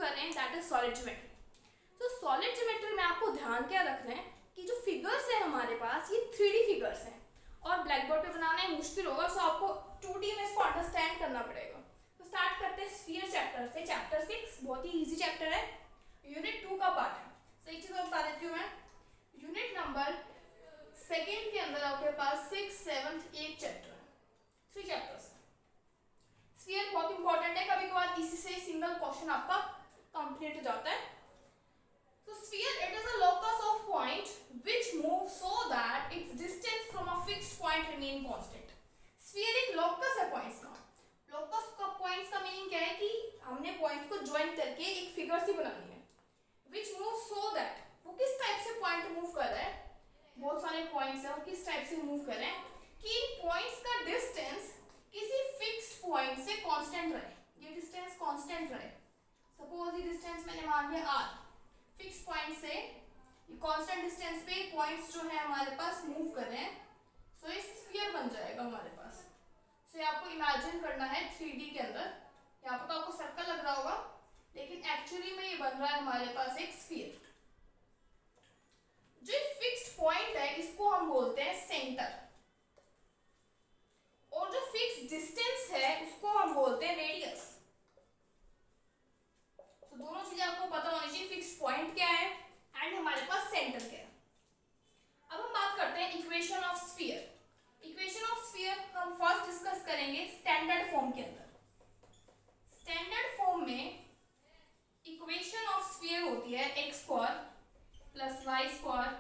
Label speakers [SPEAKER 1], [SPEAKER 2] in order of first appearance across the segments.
[SPEAKER 1] कर रहे हैं दैट इज सॉलिड ज्योमेट्री। तो सॉलिड ज्योमेट्री में आपको ध्यान क्या रखना है कि जो फिगर्स है हमारे पास ये 3D फिगर्स हैं और ब्लैक बोर्ड पे बनाना है मुश्किल होगा, सो आपको 2D में इसको अंडरस्टैंड करना पड़ेगा। तो स्टार्ट करते हैं स्फीयर चैप्टर से। चैप्टर 6 बहुत ही इजी चैप्टर है, यूनिट 2 का पार्ट है। सही चीज बता देती हूँ मैं, यूनिट नंबर 2 के अंदर आपके पास 6, 7 एक चैप्टर है, 3 चैप्टर्स है। स्फीयर बहुत इंपॉर्टेंट है, कभी कभार इसी से सिंगल क्वेश्चन आपका कंप्लीट हो जाता है। So sphere, it is a locus of point which moves so that its distance from a fixed point remain constant. Sphere एक locus है points का। locus का points का मीनिंग क्या है कि हमने points को join करके एक figure सी बनानी है। which moves so that, वो किस टाइप से point move कर रहा है, बहुत सारे points हैं, वो किस टाइप से move कर रहे हैं कि इन points का distance किसी fixed point से constant रहे, ये distance constant रहे। suppose ये distance मैंने मान लिया r, फिक्स पॉइंट से कांस्टेंट डिस्टेंस पे पॉइंट्स जो है हमारे पास मूव कर रहे हैं, सो ये स्फीयर बन जाएगा हमारे पास। सो ये आपको इमेजिन करना है 3D के अंदर। यहाँ पर तो आपको सर्कल लग रहा होगा, लेकिन एक्चुअली में ये बन रहा है हमारे पास एक स्फीयर। जो फिक्स्ड पॉइंट है इसको हम बोलते हैं सेंटर, और जो फिक्स डिस्टेंस है उसको हम बोलते हैं रेडियस। तो दोनों चीजें आपको पता होनी चाहिए, फिक्स पॉइंट क्या है एंड हमारे पास सेंटर क्या है। अब हम बात करते हैं equation of sphere. Equation of sphere हम फर्स्ट डिस्कस करेंगे स्टैंडर्ड फॉर्म के अंदर। स्टैंडर्ड फॉर्म में इक्वेशन ऑफ स्फीयर होती है x square plus y square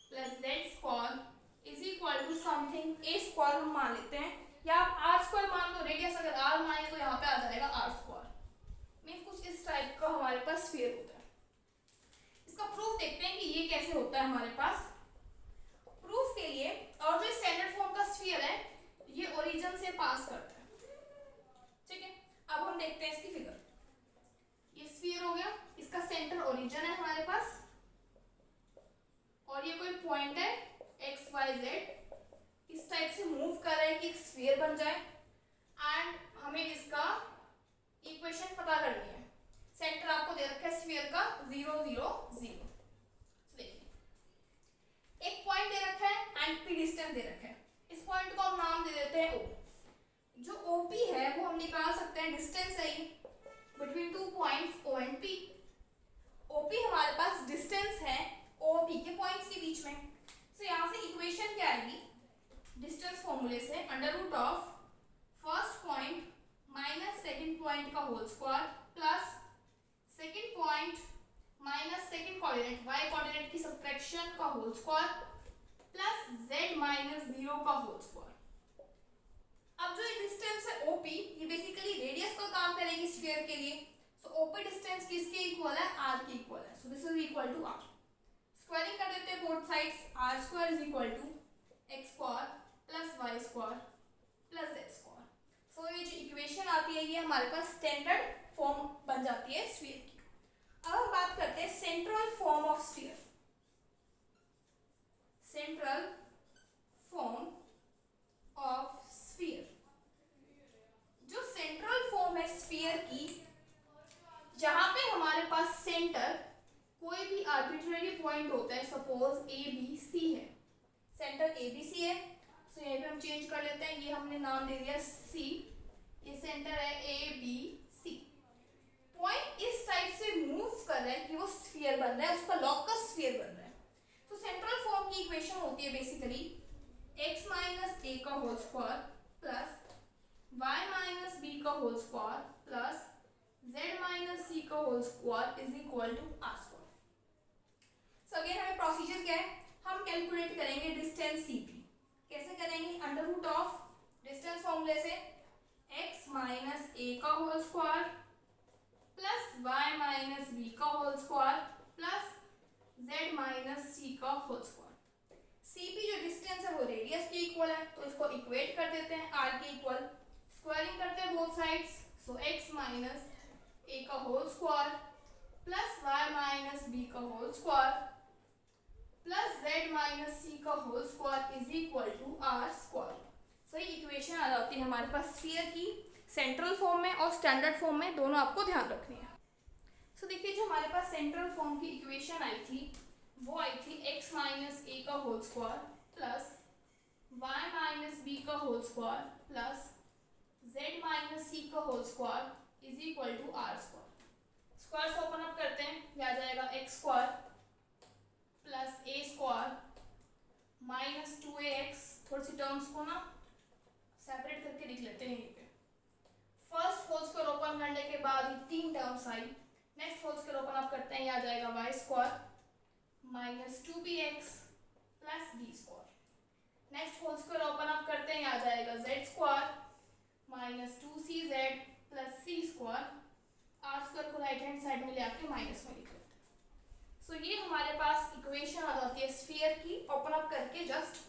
[SPEAKER 1] plus z square is equal to something a square हम मान लेते हैं, या आप r स्क्वायर मान लो, रेडियस अगर r माने तो यहाँ पे आ जाएगा r स्क्वायर। मीन कुछ इस टाइप का हमारे पास स्फीयर होता है। इसका प्रूफ देखते हैं कि ये कैसे होता है हमारे पास। प्रूफ के लिए, और जो स्टैंडर्ड फॉर्म का स्फीयर है ये ओरिजिन से पास करता है, ठीक है। अब हम देखते हैं इसकी फिगर। ये स्फीयर हो गया, इसका सेंटर ओरिजिन है हमारे पास, और ये कोई पॉइंट है एक्स वाई जेड, इस टाइप से मूव कर रहा है कि एक स्फीयर बन जाए, एंड हमें इसका इक्वेशन पता करनी है। सेंटर आपको दे रखा है स्फीयर का 0, 0, 0। देखिए एक पॉइंट दे रखा है एंड पी डिस्टेंस दे रखा है। इस पॉइंट को हम नाम दे देते हैं O। जो OP है वो हम निकाल सकते हैं, डिस्टेंस है ये between 2 points O and P। OP हमारे पास डिस्टेंस है OP के पॉइंट्स के बीच में। सो यहाँ से इक्वेशन क्या आएगी, डिस्टेंस फॉर्मूले से under root of first point minus second point का whole square plus second point minus second coordinate y coordinate की सब्ट्रैक्शन का whole square plus z minus 0 का होल स्क्वायर। अब जो डिस्टेंस है OP, ये बेसिकली रेडियस का काम करेगी स्फीयर के लिए। सो OP डिस्टेंस किसके इक्वल है, r के इक्वल है। So this is equal to r। Squaring कर देते हैं both sides, r square is equal to x square plus y square plus z square. So ये जो इक्वेशन आती है ये हमारे पास स्टैंडर्ड फॉर्म बन जाती है स्फीयर की। अब हम बात करते हैं central form of sphere. Central form of sphere, जो सेंट्रल फॉर्म है स्फीयर की, जहां पे हमारे पास सेंटर कोई भी आर्बिट्रेरी पॉइंट होता है, सपोज ABC है, सेंटर ABC है। सो यहाँ पे हम चेंज कर लेते हैं, ये हमने नाम दे दिया C, ये सेंटर है ABC। पॉइंट इस टाइप से मूव कर रहा है कि वो स्फीयर बन रहा है, उसका लॉकस स्फीयर बन रहा है। तो सेंट्रल फॉर्म की इक्वेशन होती है बेसिकली x माइनस a का whole square plus y minus b का whole square plus z minus c का whole square is equal to r square. So again हमें प्रोसीजर क्या है, हम कैलकुलेट करेंगे डिस्टेंस CP। कैसे करेंगे, अंडर रूट ऑफ डिस्टेंस फॉर्मूले से x माइनस a का whole square plus y minus b का whole square plus z minus c का होल स्क्वायर। CP जो डिस्टेंस है वो रेडियस के इक्वल है, तो इसको इक्वेट कर देते हैं r के इक्वल। स्क्वायरिंग करते हैं both sides, so x minus a का whole square plus y minus b का whole square plus z minus c का whole square is equal to r square. So ये इक्वेशन आ जाती है हमारे पास स्फीयर की सेंट्रल फॉर्म में और स्टैंडर्ड फॉर्म में, दोनों आपको ध्यान रखनी है। सो देखिए जो हमारे पास सेंट्रल फॉर्म की इक्वेशन आई थी वो आई थी x माइनस ए का whole square plus y minus b का whole square plus z minus c का whole square is equal to r square. Square से ओपन अप करते हैं, यह आ जाएगा x square plus a square minus 2ax। थोड़ी सी टर्म्स को ना सेपरेट करके लिख लेते हैं यहीं पे। फर्स्ट होल स्क्वायर ओपन करने के बाद ये तीन टर्म्स आई। Next whole square open up करते हैं, यह आ जाएगा y square minus 2bx plus B square. Next whole square open up करते हैं, यह आ जाएगा z square minus 2cz plus सी स्क्वायर। आर स्क्वायर को राइट हैंड साइड में ले आके माइनस में लिख लेते हैं। सो ये हमारे पास इक्वेशन आ जाती है स्फीयर की ओपन अप करके जस्ट।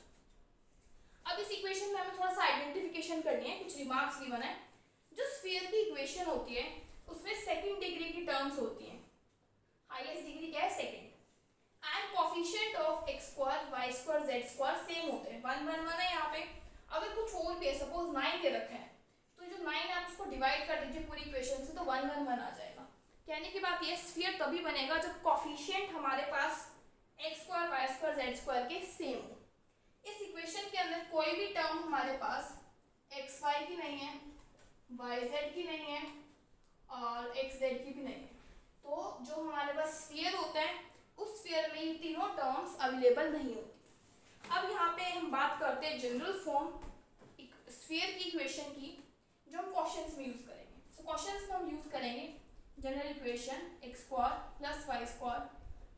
[SPEAKER 1] अब इस इक्वेशन में हमें थोड़ा सा आइडेंटिफिकेशन करनी है, कुछ रिमार्क्स गिवन है। जो स्फीयर की इक्वेशन होती है उसमें सेकंड डिग्री की टर्म्स होती हैं। हाईएस्ट डिग्री क्या है? Second. And coefficient of x square y square z square same होते हैं। 1 1 1 है यहाँ पे। अगर कुछ और भी है, सपोज 9 दे रखा है, तो जो 9 है आप उसको डिवाइड कर दीजिए पूरी इक्वेशन से, तो 1 1 1 आ जाएगा। कहने की बात ये स्फीयर तभी बनेगा जब कोफिशिएंट हमारे पास x square y square z square के सेम हो। इस इक्वेशन के अंदर कोई भी टर्म हमारे पास एक्स वाई की नहीं है, वाई जेड की नहीं है और एक्स जेड की भी नहीं है। तो जो हमारे पास स्फीयर होता है उस स्फीयर में ये तीनों टर्म्स अवेलेबल नहीं होती। अब यहाँ पे हम बात करते हैं जनरल फॉर्म स्फीयर की इक्वेशन की, जो हम क्वेश्चंस में यूज करेंगे। सो क्वेश्चंस में हम यूज करेंगे general equation X square plus Y square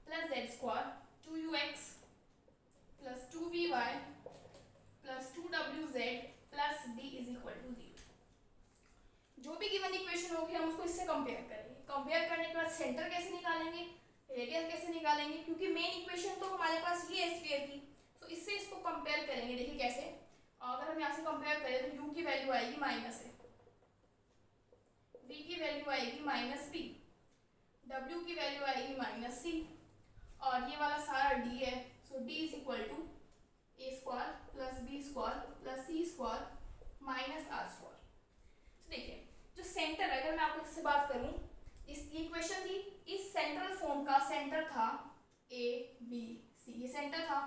[SPEAKER 1] plus Z square 2ux plus 2vy plus 2wz plus d is equal to 0। जो भी गिवन इक्वेशन होगी हम उसको इससे कंपेयर करेंगे। कंपेयर करने के बाद सेंटर कैसे निकालेंगे, रेडियस कैसे निकालेंगे, क्योंकि मेन इक्वेशन तो हमारे पास ये है स्फीयर की। तो इससे इसको कंपेयर करेंगे। देखिए कैसे, अगर हम यहाँ से कंपेयर करें तो u की वैल्यू आएगी माइनस है, v की वैल्यू आएगी माइनस p, w की वैल्यू आएगी माइनस c और ये वाला सारा d है। So d is equal to A square plus B square plus C square minus R square. देखिए जो सेंटर, अगर मैं आपको इससे बात करूं, इस इक्वेशन की इस सेंट्रल फॉर्म का सेंटर था ए बी सी, ये सेंटर था।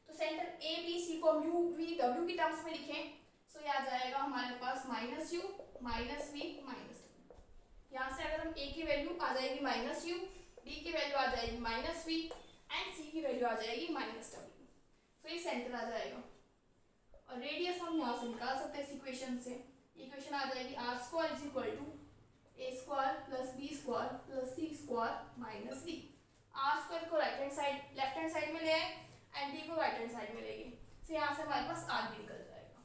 [SPEAKER 1] तो सेंटर ए बी सी को हम यू वी डब्ल्यू की टर्म्स में लिखें, सो ये आ जाएगा हमारे पास minus you minus we minus डब्ल्यू। यहाँ से अगर हम ए की वैल्यू आ जाएगी माइनस यू, बी की वैल्यू आ जाएगी माइनस वी एंड सी की वैल्यू आ जाएगी माइनस डब्ल्यू। तो ये सेंटर आ जाएगा और रेडियस हम यहाँ से निकाल सकते हैं इस इक्वेशन से। इक्वेशन आ जाएगी r square is equal to A square plus B square plus C square minus d. R square को right hand side left hand side में ले आए एंड डी को राइट हैंड साइड में ले गए। सो यहाँ से हमारे पास आर भी निकल जाएगा।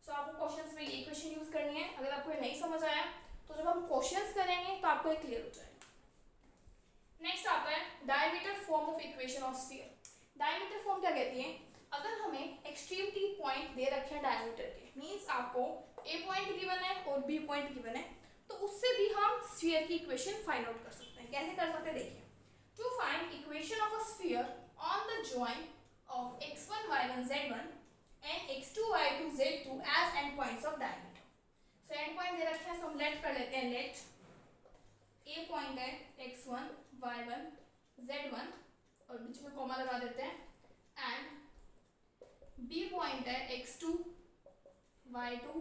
[SPEAKER 1] सो आपको क्वेश्चंस में ये इक्वेशन यूज करनी है। अगर आपको नहीं समझ आया तो जब हम क्वेश्चंस करेंगे तो आपको ये क्लियर हो जाएगा। नेक्स्ट आता है diameter form of equation of sphere. Diameter form क्या कहती है? अगर हमें एक्सट्रीमिटी पॉइंट दे रखे हैं डायमीटर के, मींस आपको ए पॉइंट गिवन है और बी पॉइंट गिवन है, तो उससे भी हम स्फीयर की इक्वेशन फाइंड आउट कर सकते हैं। कैसे कर सकते हैं? देखिए, to find equation of a sphere on the joint of x1 y1 z1 and x2 y2 z2 as end points of diameter. So end point दे रखे हैं, तो हम लेट कर लेते हैं। लेट ए पॉइंट है x1 y1 z1 और बीच में कॉमा लगा देते हैं, एंड बी पॉइंट है x2 y2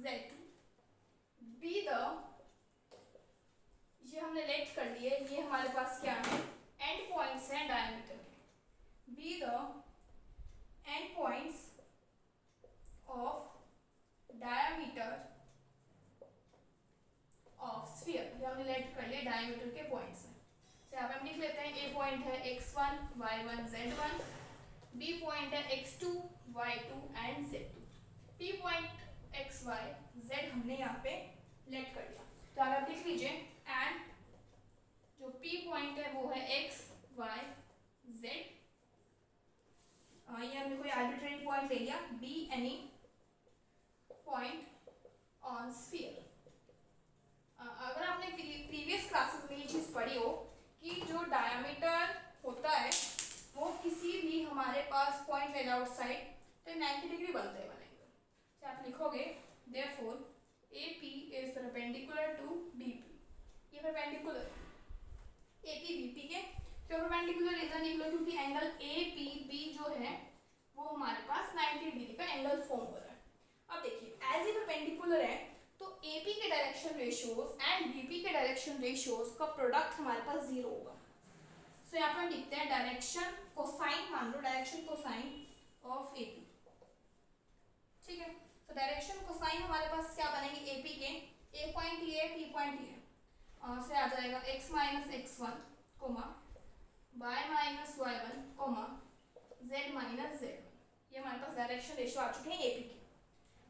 [SPEAKER 1] z2। Be the, ये हमने लेट कर लिए, ये हमारे पास क्या है? एंड पॉइंट्स हैं डायमीटर के। Be the end points of diameter of sphere. ये हमने लेट कर लिए डायमीटर के पॉइंट्स हैं। तो यहाँ पे हम लिख लेते हैं ए पॉइंट है x1 y1 z1, B point है x2 y2 and z2, P point x y z हमने यहाँ पे लेट कर दिया। तो आप लिख लीजिए एंड जो P पॉइंट है वो है x y z। ये हमने कोई आर्बिट्रेरी पॉइंट ले लिया, be any point on sphere. अगर आपने प्रीवियस क्लासेस में ये चीज पढ़ी हो कि जो डायमीटर होता है वो किसी भी हमारे पास पॉइंट लेना आउटसाइड तो 90 डिग्री बनते हैं बनेंगे। तो आप लिखोगे therefore AP is perpendicular to BP। ये परपेंडिकुलर, एपी बीपी के परपेंडिकुलर रीजन निकलो, क्योंकि एंगल ए पी बी जो है वो हमारे पास 90 डिग्री का एंगल फॉर्म हो रहा है। अब देखिए एज ए परपेंडिकुलर है तो एपी के डायरेक्शन रेशियोज एंड बीपी के डायरेक्शन रेशियोज का प्रोडक्ट हमारे पास 0 होगा। सो यहाँ पर हम लिखते हैं डायरेक्शन कोसाइन, मान लो डायरेक्शन कोसाइन ऑफ एपी, ठीक है। तो डायरेक्शन कोसाइन हमारे पास क्या बनेंगे एपी के, ए पॉइंट ये पी पॉइंट ये से आ जाएगा x minus X one comma y minus Y one comma z minus Z one, ये हमारे पास डायरेक्शन रेशियो आ चुके हैं एपी के।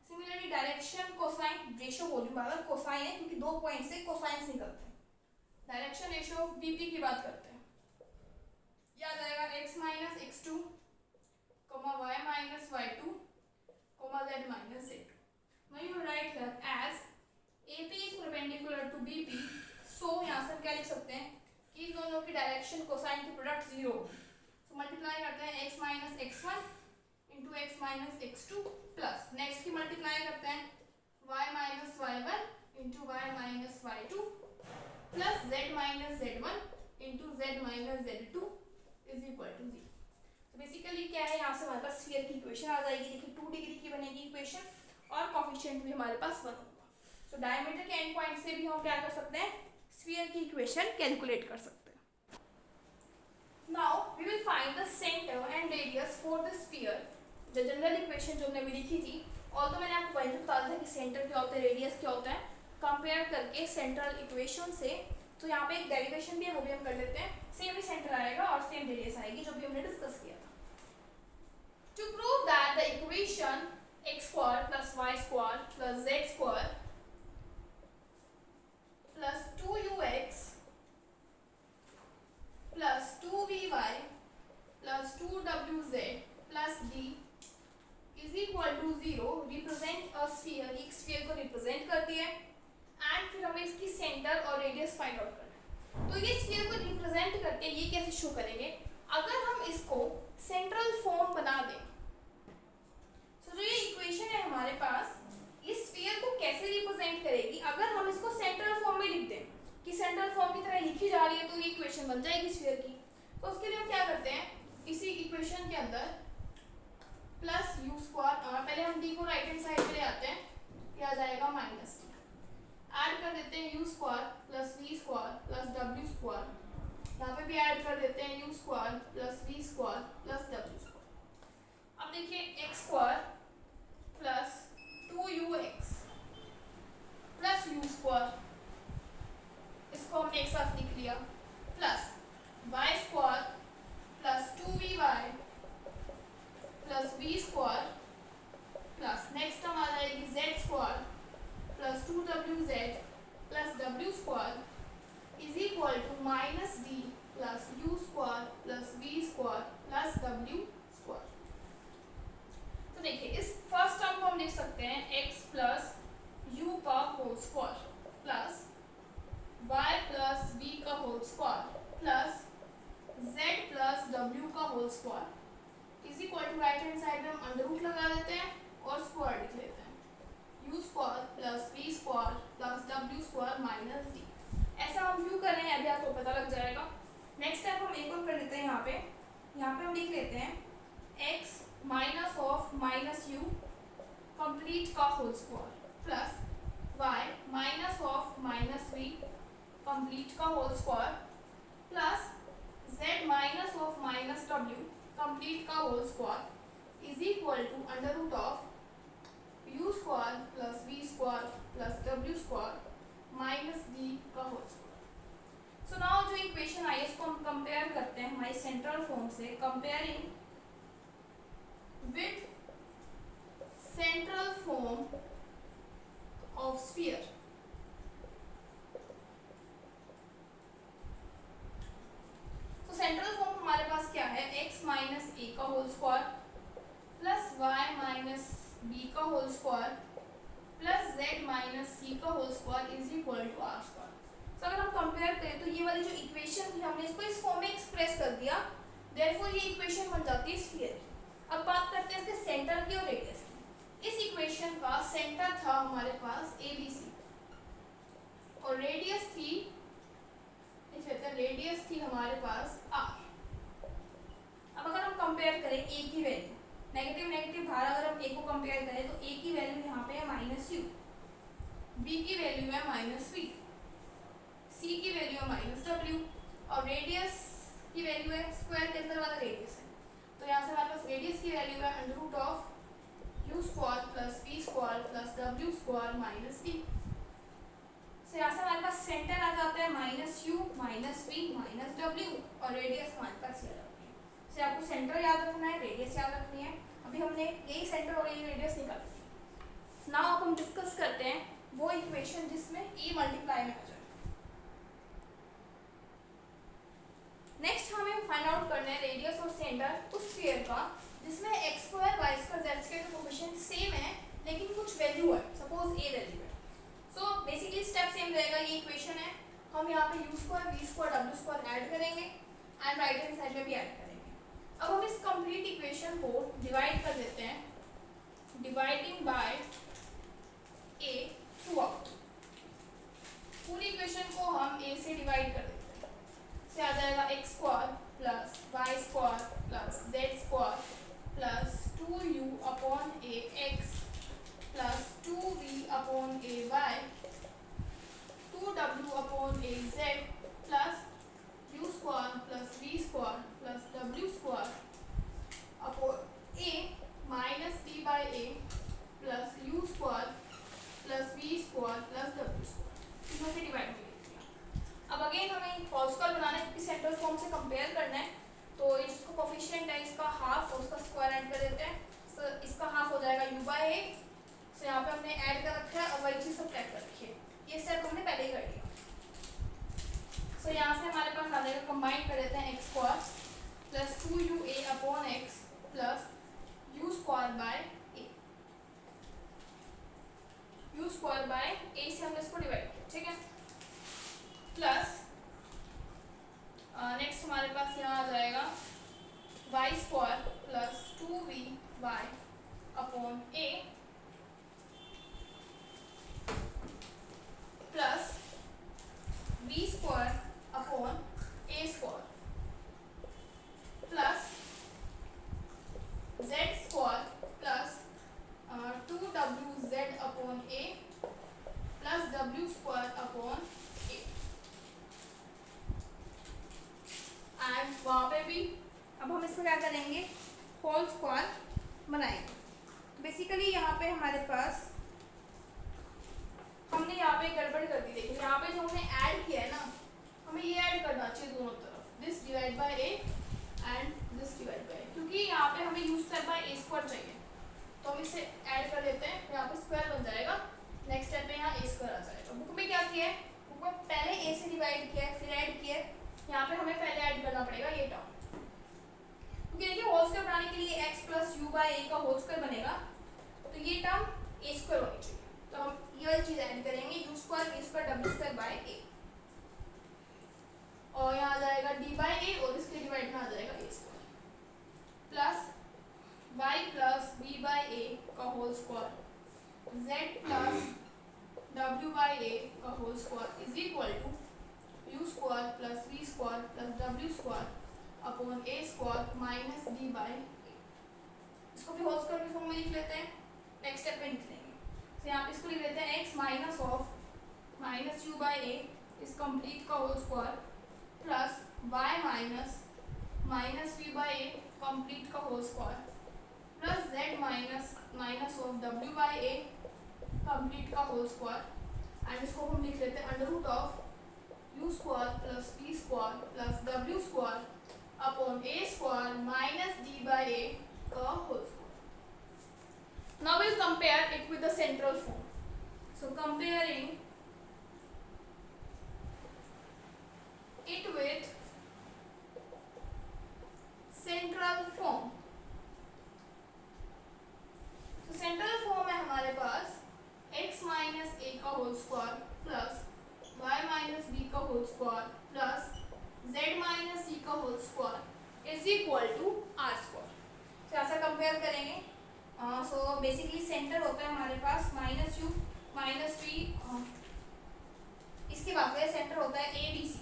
[SPEAKER 1] सिमिलरली डायरेक्शन कोसाइन रेशियो बोलूँ अगर कोसाइन है क्योंकि 2 पॉइंट से कोसाइन निकलते हैं। डायरेक्शन रेशियो ऑफ बीपी की बात करते हैं, ये आ जाएगा x minus X two comma y minus Y two comma z minus Z two. Now you write here as AP is perpendicular to BP, so यहाँ से हम क्या लिख सकते हैं कि दोनों की डायरेक्शन कोसाइन की प्रोडक्ट 0, सो मल्टीप्लाई करते हैं x minus X one into X minus X two plus next की मल्टीप्लाई करते हैं y minus Y one into Y minus Y two plus z minus Z one into Z minus Z two is equal to 0। तो basically क्या है यहाँ से हमारे पास स्फीयर की इक्वेशन आ जाएगी। देखिए 2 डिग्री की बनेगी इक्वेशन और कोफिशिएंट भी हमारे पास 1 होगा। तो डायमीटर के एंड पॉइंट से भी हम क्या कर सकते हैं स्फीयर की इक्वेशन कैलकुलेट कर सकते हैं। Now we will find the centre and radius for the sphere. जो जनरल इक्वेशन जो हमने अभी लिखी थी, और तो मैंने आपको वही बता दिया कि सेंटर क्या होता है रेडियस क्या होता है कंपेयर करके सेंट्रल इक्वेशन से। तो यहाँ पे एक डेरिवेशन भी है वो भी हम कर लेते हैं, सेम ही सेंटर आएगा और सेम रेडियस आएगी जो भी हमने डिस्कस किया था। To prove that the equation x square plus y square plus z square plus 2ux plus 2vy plus 2wz plus d is equal to 0 represent a sphere, एक sphere को represent करती है एंड फिर हमें इसकी centre और radius find out करना है। तो ये स्फीयर को रिप्रेजेंट करते हैं, ये कैसे शो करेंगे अगर हम इसको सेंट्रल फॉर्म बना दें। तो जो ये इक्वेशन है हमारे पास इस स्फीयर को कैसे रिप्रेजेंट करेगी अगर हम इसको सेंट्रल फॉर्म में लिख दें कि सेंट्रल फॉर्म की तरह लिखी जा रही है तो ये इक्वेशन बन जाएगी स्फीयर की। तो उसके लिए हम क्या करते हैं इसी इक्वेशन के अंदर प्लस यू स्क्वायर, पहले हम डी को राइट हैंड साइड पे ले आते हैं, ये आ जाएगा माइनस, ऐड कर देते हैं U square plus we square plus W square, यहाँ पे भी ऐड कर देते हैं U square plus we square plus W square. अब देखिए X square plus 2ux plus U square, इसको हमने एक साथ लिख लिया, plus Y square plus 2vy plus we square plus next हम आ जाएगी z square plus 2wz plus w square is equal to minus D plus U square plus we square plus w square. तो देखिए इस first term को हम लिख सकते हैं x प्लस यू का whole square plus y plus v का whole square plus z plus w का whole square is equal to right hand side में हम अंडर रूट लगा देते हैं और स्क्वायर लिख लेते हैं U square plus we square plus W square minus D. ऐसा हम क्यों कर रहे हैं अभी आपको पता लग जाएगा। नेक्स्ट स्टेप हम एक और कर लेते हैं, यहाँ पे हम लिख लेते हैं x minus of minus u complete का whole square plus y minus of minus v complete का whole square plus z minus of minus w complete का whole square is equal to under root of u square plus we square plus W square minus d का whole square. So now जो equation आई इसको हम compare करते हैं हमारी central form से, comparing with central form of sphere. तो सेंट्रल फॉर्म हमारे पास क्या है x माइनस ए का whole square plus y minus b का whole square plus z minus c का whole square is equal to r square. तो अगर हम कंपेयर करें तो ये वाली जो इक्वेशन थी हमने इसको इस फॉर्म में एक्सप्रेस कर दिया, देयरफॉर ये इक्वेशन बन जाती है स्फीयर। अब बात करते हैं इसके सेंटर की और रेडियस की। इस इक्वेशन का सेंटर था हमारे पास ABC और रेडियस थी, इस लेते हैं रेडियस थी हमारे पास r। अब अगर हम कंपेयर करें a की वैल्यू, नेगेटिव नेगेटिव बाहर अगर हम a को कंपेयर करें तो a की वैल्यू यहाँ पे है -u, b की वैल्यू है -v, c की वैल्यू है -w और रेडियस की वैल्यू है स्क्वायर के अंदर वाला रेडियस है। तो यहाँ से हमारे पास रेडियस की वैल्यू है √u square plus v square plus w square minus d। तो यहाँ से हमारे पास सेंटर आ जाता है -u -v -w और रेडियस हमारे पास ये रखनी है। से आपको सेंटर याद रखना है, रेडियस याद रखनी है। अभी हमने यही सेंटर और यही रेडियस निकाली थी। नाउ अब हम डिस्कस करते हैं वो इक्वेशन जिसमें e मल्टीप्लाई में आ जाए। नेक्स्ट हमें फाइंड आउट करना है रेडियस और सेंटर उस स्फीयर का जिसमें x2 y2 z2 के कोएफिशिएंट सेम है लेकिन कुछ वैल्यू है, सपोज a वैल्यू है। सो बेसिकली स्टेप सेम रहेगा, ये इक्वेशन है। हम यहाँ पे u square v square w square add करेंगे एंड राइट हैंड साइड में भी ऐड करेंगे। अब हम इस कंप्लीट इक्वेशन को डिवाइड कर देते हैं, dividing by a through out. पूरी इक्वेशन को हम a से डिवाइड कर देते हैं, से आ जाएगा x square plus y square plus z square plus 2u upon a x plus 2v upon a y 2w upon a z plus u square plus v square plus w square upon a minus d by a plus u square plus v square plus w square. इसमें से divide में लिख दिया। अब again हमें whole square बनाना है क्योंकि central form से कंपेयर करना है। तो इसको कोफिशिएंट है इसका हाफ और उसका स्क्वायर ऐड कर देते हैं। तो इसका हाफ हो जाएगा u बाई a। तो यहाँ पे हमने ऐड कर रखा है और वही चीज़ सब ऐड कर रखी है। ये स्टेप हमने पहले ही कर लिया। सो यहाँ से हमारे पास आ जाएगा, कंबाइन कर देते हैं x square plus 2u a upon x plus u square by a। u square by a से हमने इसको डिवाइड किया, ठीक है। प्लस नेक्स्ट हमारे पास यहाँ आ जाएगा y square plus 2v y upon a plus v square upon a square plus z square plus 2wz upon a plus w square upon a। And वहाँ पे भी अब हम इसको क्या करेंगे, होल स्क्वायर बनाएंगे। बेसिकली यहाँ पे हमारे पास हमने यहाँ पे गड़बड़ कर दी। देखिए यहाँ पे जो हमने ऐड किया है ना, हमें ये ऐड करना चाहिए दोनों तरफ, this divide by a and this divide by a, क्योंकि यहाँ पे हमें u square by a square चाहिए। तो हम इसे ऐड कर देते हैं, तो यहाँ पे स्क्वायर बन जाएगा। नेक्स्ट स्टेप पे यहाँ a स्क्वायर आ जाएगा। बुक में क्या किया है, बुक में पहले a से डिवाइड किया है फिर ऐड किया है। यहाँ पे हमें पहले ऐड करना पड़ेगा ये टर्म, क्योंकि देखिए होल स्क्वायर बनाने के लिए x plus u by a का होल स्क्वायर बनेगा, तो ये टर्म a स्क्वायर होनी चाहिए। तो हम ये वाली चीज ऐड करेंगे, u square v square w square by a और यहाँ आ जाएगा d बाय a और इसके डिवाइड में आ जाएगा a square plus y plus v by a का whole square z plus w by a का whole square is equal to u square plus v square plus w square upon a square minus d by a। इसको भी whole square की form में लिख लेते हैं, next step पे लिख लेंगे। तो यहाँ पे इसको लिख लेते हैं x minus of minus u by a इस कंप्लीट का whole square plus y minus minus v by a complete का whole square plus z minus minus of w by a complete का होल स्क्वायर। एंड इसको हम लिख लेते हैं under root of u square plus v square plus w square upon a square minus d by a का whole square. Now we'll compare it with the central form. So comparing it with central form. So central form है हमारे पास x minus a का whole square plus y minus b का whole square plus z minus c का whole square is equal to r square. तो ऐसा compare करेंगे। So basically centre होता है हमारे पास माइनस यू माइनस वी, इसके बाद में सेंटर होता है ए बी सी।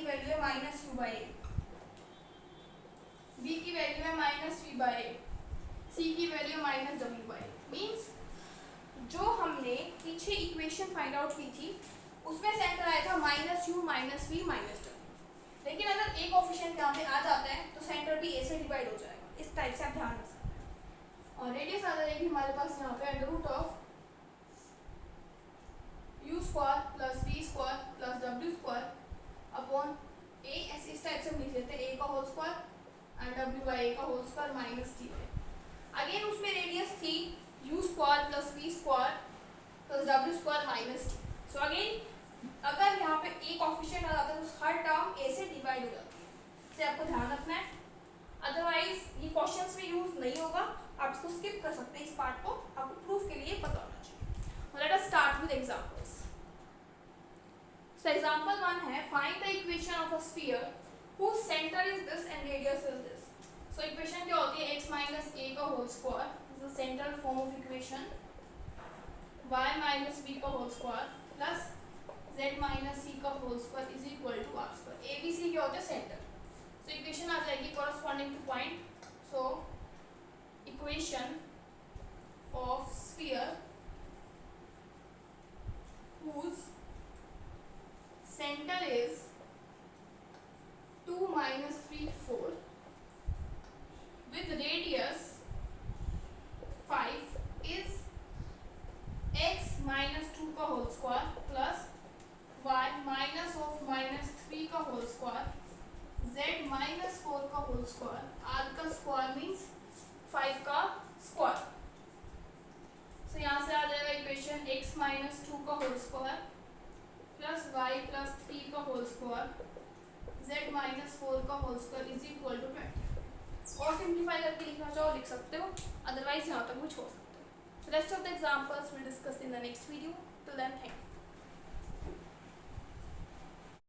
[SPEAKER 1] वैल्यू है minus U by A, B की वैल्यू है minus V by A, C की value minus W by A. Means जो हमने पीछे इक्वेशन फाइंड आउट की थी उसमें सेंटर आया था minus you minus we minus W, लेकिन अगर एक कोफिशिएंट यहाँ पे आ जाता है तो सेंटर भी ए से डिवाइड हो जाएगा। इस टाइप से आप ध्यान रख सकते हैं। और रेडियस आ जाएगी हमारे पास यहाँ पे under root of u square plus we square plus W square upon a. ऐसे इस टाइप से हम लिख लेते हैं ए का होल स्क्वायर एंड डब्ल्यू बाई ए का whole square minus t by. Again उसमें रेडियस थी u square plus we square plus W square minus t. So again अगर यहाँ पे ए कोफिशिएंट आ जाता है तो हर टर्म ए से डिवाइड हो जाती है, इसे आपको ध्यान रखना है। अदरवाइज ये क्वेश्चंस में यूज नहीं होगा, आप इसको स्किप कर सकते हैं। इस पार्ट को आपको प्रूफ के लिए पता होना चाहिए। Let us start with examples. So example 1 है find the equation of a sphere whose center is this and radius is this. So equation क्या होती है x minus a का whole square is the central form of equation y minus b का whole square plus z minus c का whole square is equal to r square. a b c क्या होता है centre. So equation आ जाएगी corresponding two point. So equation of sphere whose center is 2 minus 3 4 with radius 5 is x minus 2 का whole square plus y minus of minus 3 का whole square z minus 4 का whole square r का square means 5 का square. सो यहाँ से आ जाएगा equation x minus 2 का whole square plus y plus 3 का होल स्क्वायर z माइनस 4 का whole square is equal to 20। और सिंप्लीफाई करके लिखना चाहो लिख सकते हो, अदरवाइज यहाँ तक भी छोड़ सकते हो। Rest of the examples will discuss in the next video. Till then thank you.